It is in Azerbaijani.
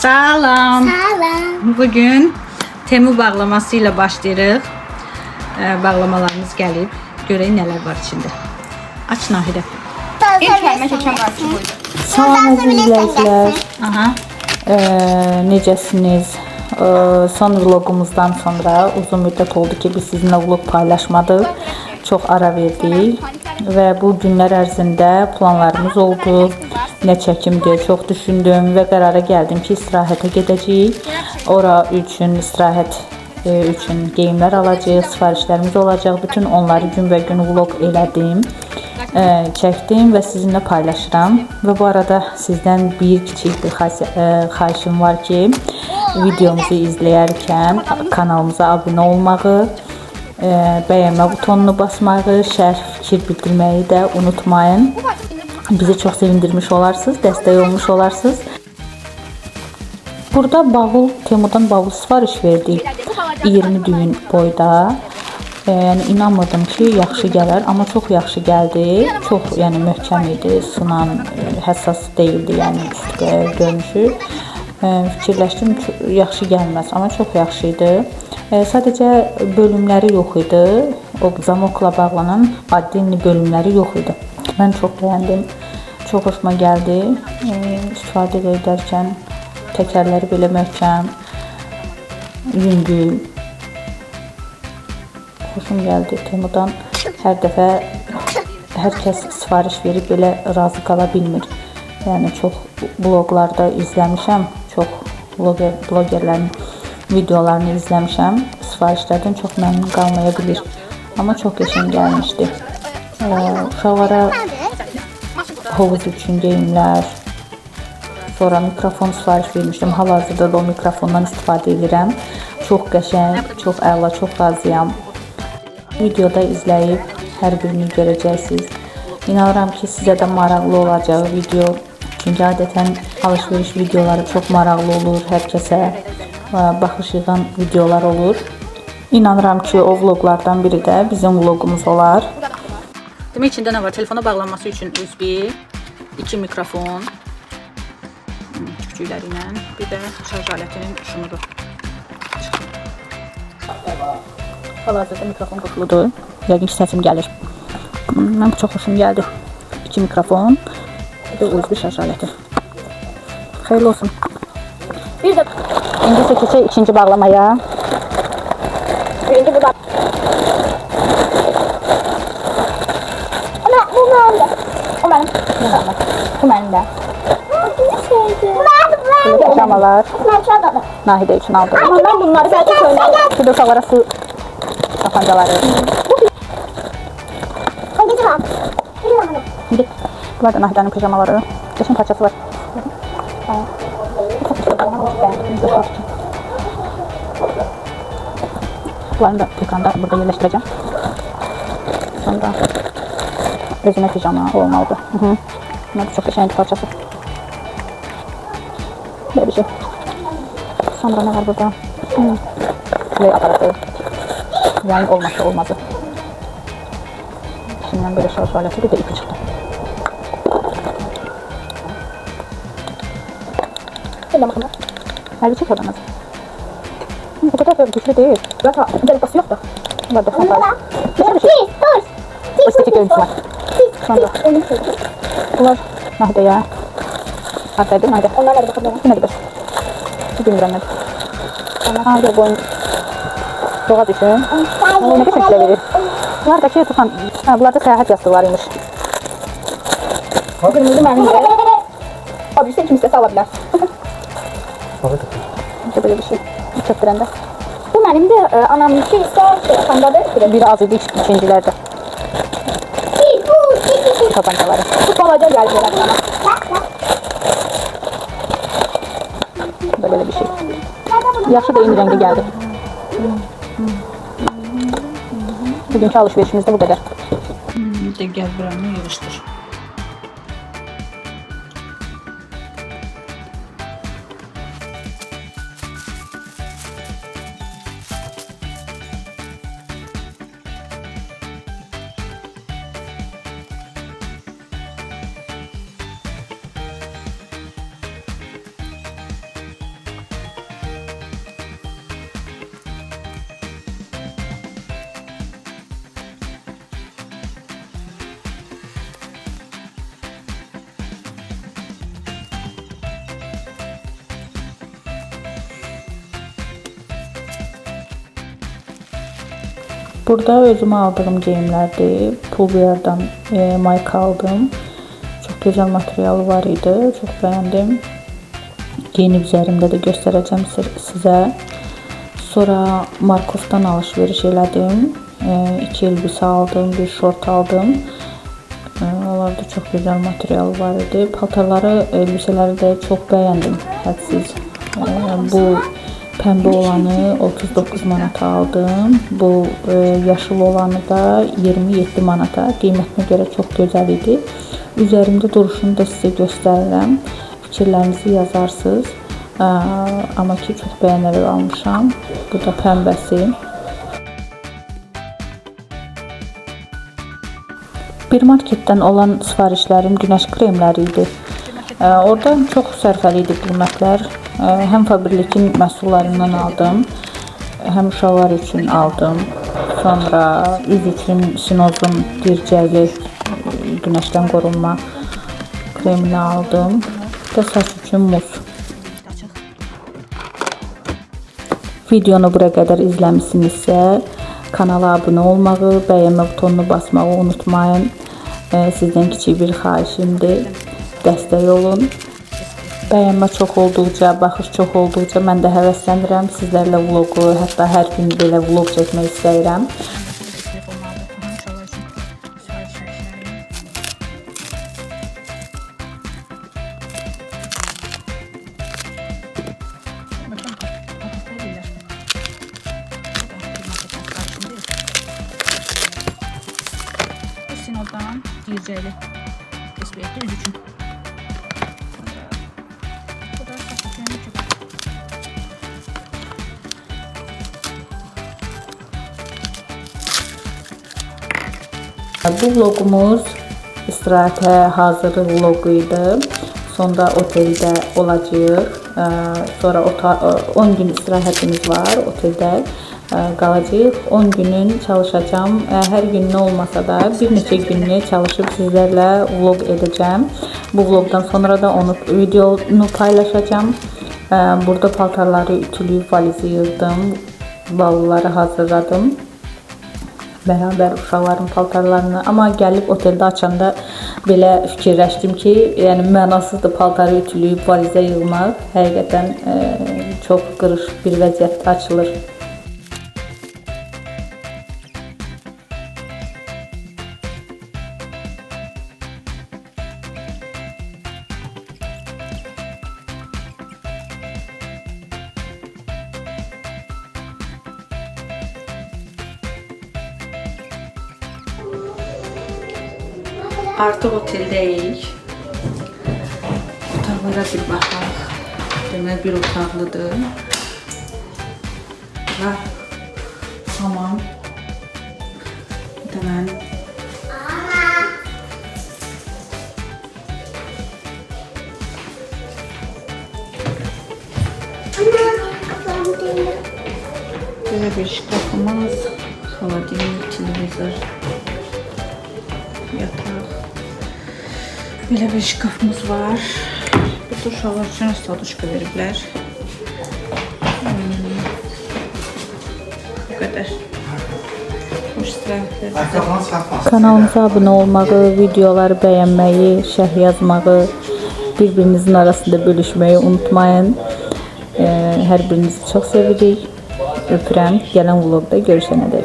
Salam. Salam. Bugün Temu bağlaması ilə başlayırıq. Bağlamalarımız gəlib. Görək nələr var içində. Aç Nahidə. İlk kəlmə keçən qarşı buydu. Salam əziz izləyicilər. Aha. Necəsiniz? Son vlogumuzdan sonra uzun müddət oldu ki, biz sizinlə vlog paylaşmadıq. Çox ara verdik və bu günlər ərzində planlarımız oldu. Nə çəkim deyə çox düşündüm və qərara gəldim ki, istirahətə gedəcəyik. Ora üçün istirahət üçün geyimlər alacağıq, sifarişlərimiz olacaq. Bütün onları günbəgün vlog elədim, çəkdim və sizinlə paylaşıram. Və bu arada sizdən bir kiçik bir xahişim var ki, videomuzu izləyərkən kanalımıza abunə olmağı, bəyənmə butonunu basmağı, şərh, fikir bildirməyi də unutmayın. Bizi çox sevindirmiş olarsınız, dəstək olmuş olarsınız. Burada bavul, Temudan bavul sifariş verdik. 20 düyün boyda. Yəni inanmırdım ki, yaxşı gələr, amma çox yaxşı gəldi. Çox, yəni möhkəm idi, sınan, həssas deyildi, yəni üst görünüşü. Fikirləşdim, yaxşı gəlməz, amma çox yaxşı idi. Sadəcə bölümləri yox idi. O zamokla bağlanan adli bölümləri yox idi. Mən çox bəyəndim, çox xoşuma gəldi. İstifadə edərkən təkərləri belə möhkəm, yüngül. Xoşum gəldi Temudan. Hər dəfə hər kəs sifariş verib belə razı qala bilmir. Yəni çox bloqlarda izləmişəm, çox blogerlərin videolarını izləmişəm. Sifarişlərdən çox məmnun qalmaya bilir. Amma çox qəşəng gəlmişdi. Uşaqlara hovuz üçün geyimlər, sonra mikrofon sifariş vermişdim. Hal-hazırda da o mikrofondan istifadə edirəm. Çox qəşəng, çox əla, çox razıyam. Videoda izləyib hər birini görəcəksiniz. İnanıram ki, sizə də maraqlı olacaq video. Çünki adətən alış-veriş videoları çox maraqlı olur hər kəsə. Baxış yığan videolar olur. İnanıram ki, o vloglardan biri də bizim vlogumuz olar. Demək içində nə var? Telefona bağlanması üçün USB, 2 mikrofon, küçükləri ilə, bir də şarj alətinin şunudur. Hal-hazırda mikrofon qutludur. Yəqin ki, səsim gəlir. Mən çox xoşum gəldi. 2 mikrofon, bir də USB şarj aləti. Xeyirli olsun. Bir də İndi isə keçək ikinci bağlamaya. birinci bu da. Bu mənim. O mənim. Bu mənim də. Belə pijamalar Mən şadadır. Nahidə üçün aldım. Amma mən bunları sadəcə söyləyəm. Bir də uşaqlara su tapancaları. Hangisi var? İndi bunlar da Nahidənin pijamaları. Qəşəng parçası var. Bunları da ekranda burada yerləşdirəcəm. Sonra özümə pijama olmalıdır. Bunlar da çox qəşəng parçası. Böyle bir şey. Sonra ne var burada? Play aparatı. Yani olmazsa olmazı. İçinden böyle şarj aleti, bir de ipi çıktı. Şöyle bakalım. Nerede çek oradan az? Bu kadar da güçlü değil. Zaten delikası yok da. Var da Bunu sonra. da. Dur. Estetik görüntüsü var. Sonra bunlar Nahide ya. Aferin Nahide. Onlar nerede bakalım? Bu nedir be? Bu bilmirəm nədir. Aa, bir boyun boğaz üçün. Ne kadar güzel verir. Bunlardaki tutan, bunlarda seyahat yastıqları imiş. Kırmızı mənim də. Abi sen kim istəsə ala bilər. İşte böyle bir şey. Çöktürəndə. Bu mənim də anamınki isə xandadır. Biri az idi, ikincilerde. Tabancaları. Bu balaca gəldi bana. Böyle bir şey. Yaxşı da eyni rəngə gəldi. Bugünkü alışverişimiz də bu qədər. Bir də gəl buranı yığışdır. Burada özümə aldığım geyimlərdir. Pulverdən mayka aldım. Çox gözəl materialı var idi. Çox bəyəndim. Geyinib üzərimdə də göstərəcəm sizə. Sonra Markovdan alış-veriş elədim. 2 elbisə aldım, bir şort aldım. Onlarda çox gözəl materialı var idi. Paltarları, elbisələri də çox bəyəndim. Hədsiz. Bu pəmbə olanı 39 manata aldım. Bu yaşıl olanı da 27 manata. Qiymətinə görə çox gözəl idi. Üzərimdə duruşunu da sizə göstərirəm. Fikirlərinizi yazarsınız. Amma ki çox bəyənərək almışam. Bu da pəmbəsi. Bir marketdən olan sifarişlərim günəş kremləri idi. Orada çox sərfəli idi qiymətlər. Həm fabrilikin məhsullarından aldım, həm uşaqlar üçün aldım. Sonra üz üçün Sinozun dircəkli günəşdən qorunma kremini aldım. Və saç üçün muz. Videonu bura qədər izləmişsinizsə, kanala abunə olmağı, bəyənmə butonunu basmağı unutmayın. Sizdən kiçik bir xahişimdir. Dəstək olun. Bəyənmə çox olduqca, baxış çox olduqca mən də həvəslənirəm. Sizlərlə vlogu, hətta hər gün belə vlog çəkmək istəyirəm. Sinop'dan dircəkli SPF üz üçün. Bu vlogumuz istirahətə hazırlıq vlogu idi. Sonda oteldə olacağıq. Sonra 10 gün istirahətimiz var oteldə. Qalacağıq. 10 günün çalışacağım. Hər gün nə olmasa da bir neçə günlük çalışıb sizlərlə vlog edəcəm. Bu vlogdan sonra da onu videonu paylaşacağım. Burada paltarları ütülüyüb valizi yığdım. Bavulları hazırladım. Bərabər uşaqların paltarlarını. Amma gəlib oteldə açanda belə fikirləşdim ki, yəni mənasızdır paltarı ütülüyüb valizə yığmaq. Həqiqətən çox qırış bir vəziyyətdə açılır. Artıq oteldəyik. Otaqlara bir baxaq. Demək bir otaqlıdır. Var. Hamam. Demək. Böyle bir şkafımız. Холодильник, televizor. Yataq. Belə bir şkafımız var. Burada uşaqlar üçün staduşka veriblər. Bu qədər. Xoş istirahətlər. Kanalımıza abunə olmağı, videoları bəyənməyi, şərh yazmağı, bir-birinizin arasında bölüşməyi unutmayın. Hər birinizi çox sevirik. Öpürəm. Gələn vlogda görüşənədək.